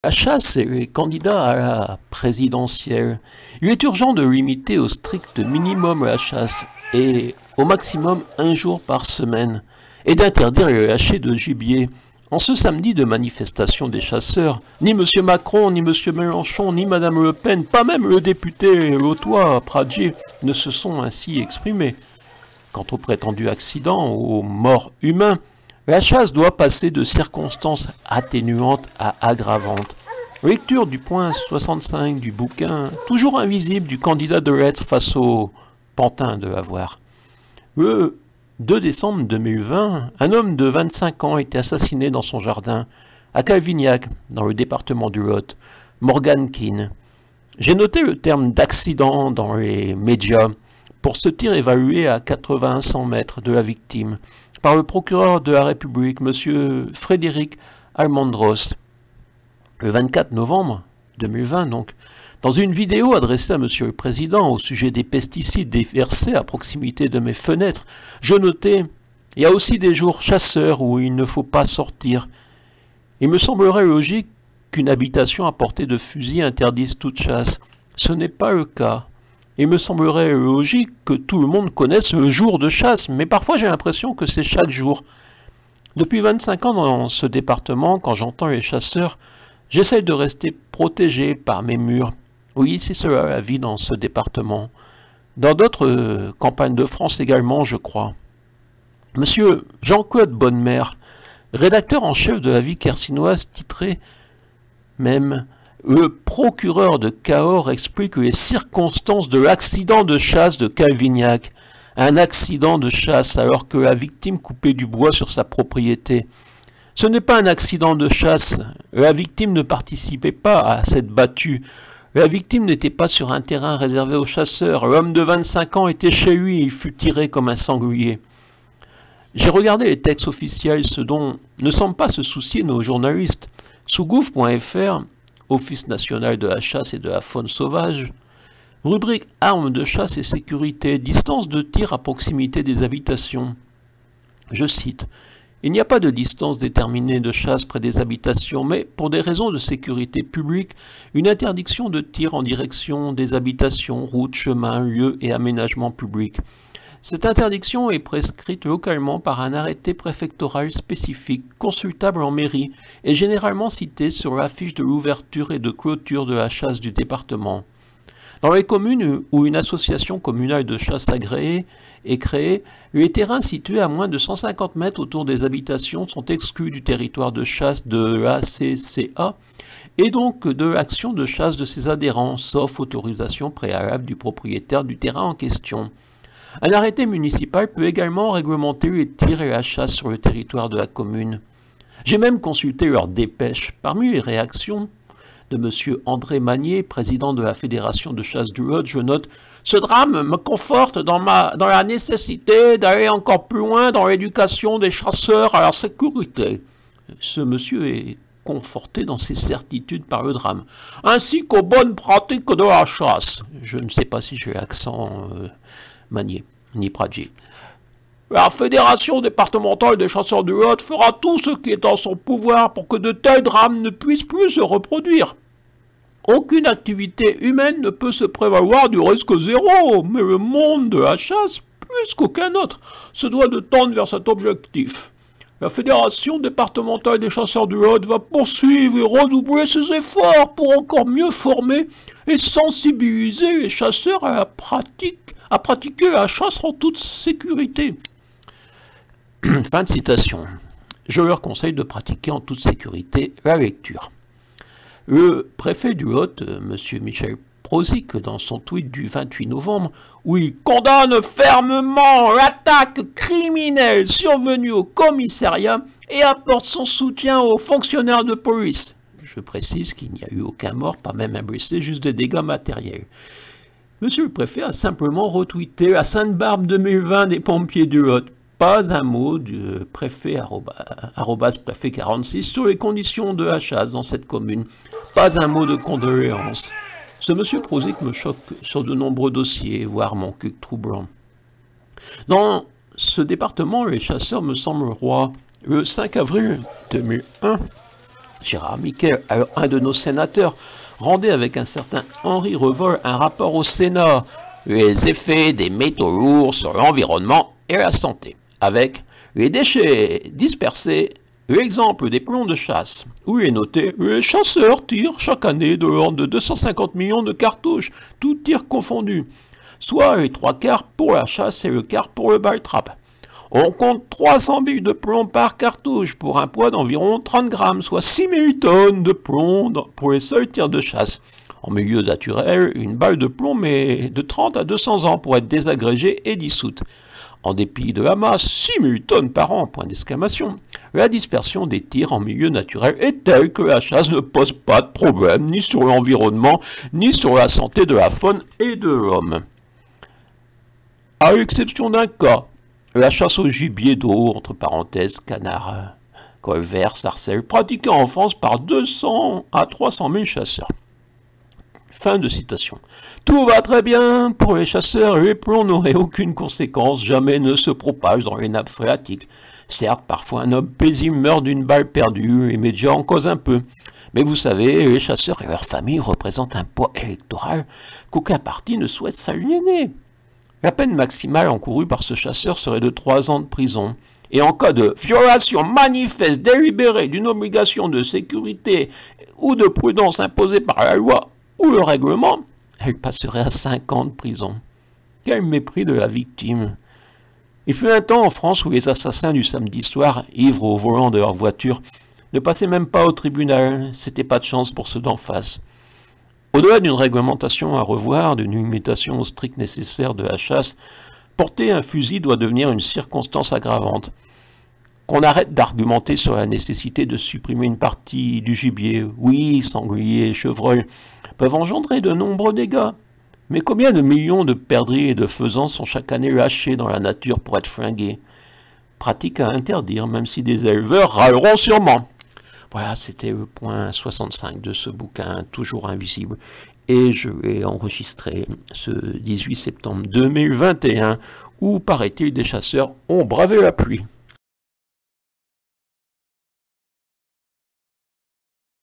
La chasse est les candidats à la présidentielle. Il est urgent de limiter au strict minimum la chasse et au maximum un jour par semaine et d'interdire le lâcher de gibier. En ce samedi de manifestation des chasseurs, ni M. Macron, ni M. Mélenchon, ni Mme Le Pen, pas même le député lotois Pradji ne se sont ainsi exprimés. Quant au prétendu accident, aux morts humains, la chasse doit passer de circonstances atténuantes à aggravantes. Lecture du point 65 du bouquin, toujours invisible du candidat de lettres face au pantin de Lavoir. Le 2 décembre 2020, un homme de 25 ans était assassiné dans son jardin, à Calvignac, dans le département du Lot, Morgan Keane. J'ai noté le terme d'accident dans les médias pour ce tir évalué à 80-100 mètres de la victime par le procureur de la République, M. Frédéric Almendros, le 24 novembre 2020 donc. Dans une vidéo adressée à Monsieur le Président au sujet des pesticides déversés à proximité de mes fenêtres, je notais « Il y a aussi des jours chasseurs où il ne faut pas sortir. Il me semblerait logique qu'une habitation à portée de fusil interdise toute chasse. Ce n'est pas le cas. Il me semblerait logique que tout le monde connaisse le jour de chasse, mais parfois j'ai l'impression que c'est chaque jour. Depuis 25 ans dans ce département, quand j'entends les chasseurs, j'essaie de rester protégé par mes murs. Oui, c'est cela la vie dans ce département. Dans d'autres campagnes de France également, je crois. Monsieur Jean-Claude Bonnemer, rédacteur en chef de la Vie quercinoise, titré même « Le procureur de Cahors explique les circonstances de l'accident de chasse de Calvignac. Un accident de chasse alors que la victime coupait du bois sur sa propriété. Ce n'est pas un accident de chasse. La victime ne participait pas à cette battue. La victime n'était pas sur un terrain réservé aux chasseurs. L'homme de 25 ans était chez lui et il fut tiré comme un sanglier. » J'ai regardé les textes officiels, ce dont ne semblent pas se soucier nos journalistes. Sous gouv.fr, Office national de la chasse et de la faune sauvage, rubrique armes de chasse et sécurité, distance de tir à proximité des habitations. Je cite. Il n'y a pas de distance déterminée de chasse près des habitations, mais pour des raisons de sécurité publique, une interdiction de tir en direction des habitations, routes, chemins, lieux et aménagements publics. Cette interdiction est prescrite localement par un arrêté préfectoral spécifique, consultable en mairie, et généralement cité sur l'affiche de l'ouverture et de clôture de la chasse du département. Dans les communes où une association communale de chasse agréée est créée, les terrains situés à moins de 150 mètres autour des habitations sont exclus du territoire de chasse de l'ACCA et donc de l'action de chasse de ses adhérents, sauf autorisation préalable du propriétaire du terrain en question. Un arrêté municipal peut également réglementer les tirs et la chasse sur le territoire de la commune. J'ai même consulté leur dépêche. Parmi les réactions de M. André Magnier, président de la Fédération de chasse du Lot, je note « Ce drame me conforte dans la nécessité d'aller encore plus loin dans l'éducation des chasseurs à la sécurité. » Ce monsieur est conforté dans ses certitudes par le drame, ainsi qu'aux bonnes pratiques de la chasse. Je ne sais pas si j'ai l'accent Magnier, ni Pradji. La Fédération départementale des chasseurs du Lot fera tout ce qui est en son pouvoir pour que de tels drames ne puissent plus se reproduire. Aucune activité humaine ne peut se prévaloir du risque zéro, mais le monde de la chasse, plus qu'aucun autre, se doit de tendre vers cet objectif. La Fédération départementale des chasseurs du Lot va poursuivre et redoubler ses efforts pour encore mieux former et sensibiliser les chasseurs à pratiquer la chasse en toute sécurité. Fin de citation. Je leur conseille de pratiquer en toute sécurité la lecture. Le préfet du Lot, M. Michel Prozic, dans son tweet du 28 novembre, où il condamne fermement l'attaque criminelle survenue au commissariat et apporte son soutien aux fonctionnaires de police. Je précise qu'il n'y a eu aucun mort, pas même un blessé, juste des dégâts matériels. Monsieur le préfet a simplement retweeté la Sainte-Barbe 2020 des pompiers du Lot. Pas un mot du préfet préfet 46 sur les conditions de la chasse dans cette commune. Pas un mot de condoléances. Ce monsieur Prozic me choque sur de nombreux dossiers, voire mon cul troublant. Dans ce département, les chasseurs me semblent rois. Le 5 avril 2001, Gérard Miquel, alors un de nos sénateurs, rendait avec un certain Henri Revol un rapport au Sénat, les effets des métaux lourds sur l'environnement et la santé, avec les déchets dispersés, l'exemple des plombs de chasse, où il est noté « Les chasseurs tirent chaque année de l'ordre de 250 millions de cartouches, tout tir confondu, soit les 3/4 pour la chasse et le quart pour le ball-trap. On compte 300 billes de plomb par cartouche pour un poids d'environ 30 grammes, soit 6000 tonnes de plomb pour les seuls tirs de chasse. En milieu naturel, une balle de plomb met de 30 à 200 ans pour être désagrégée et dissoute. En dépit de la masse, 6000 tonnes par an, point d'exclamation. La dispersion des tirs en milieu naturel est telle que la chasse ne pose pas de problème ni sur l'environnement, ni sur la santé de la faune et de l'homme. À l'exception d'un cas, la chasse au gibier d'eau, entre parenthèses, canard, colvert, sarcelle, pratiquée en France par 200 à 300 000 chasseurs. Fin de citation. Tout va très bien pour les chasseurs, les plombs n'auraient aucune conséquence, jamais ne se propagent dans les nappes phréatiques. Certes, parfois un homme paisible meurt d'une balle perdue, et médias en cause un peu. Mais vous savez, les chasseurs et leurs familles représentent un poids électoral qu'aucun parti ne souhaite s'aliéner. La peine maximale encourue par ce chasseur serait de 3 ans de prison. Et en cas de violation manifeste délibérée d'une obligation de sécurité ou de prudence imposée par la loi ou le règlement, elle passerait à 5 ans de prison. Quel mépris de la victime. Il fut un temps en France où les assassins du samedi soir, ivres au volant de leur voiture, ne passaient même pas au tribunal, c'était pas de chance pour ceux d'en face. Au-delà d'une réglementation à revoir, d'une limitation au strict nécessaire de la chasse, porter un fusil doit devenir une circonstance aggravante. Qu'on arrête d'argumenter sur la nécessité de supprimer une partie du gibier. Oui, sangliers et chevreuils peuvent engendrer de nombreux dégâts. Mais combien de millions de perdrix et de faisans sont chaque année lâchés dans la nature pour être flingués? Pratique à interdire, même si des éleveurs râleront sûrement. Voilà, c'était le point 65 de ce bouquin, toujours invisible. Et je l'ai enregistré ce 18 septembre 2021, où, paraît-il, des chasseurs ont bravé la pluie.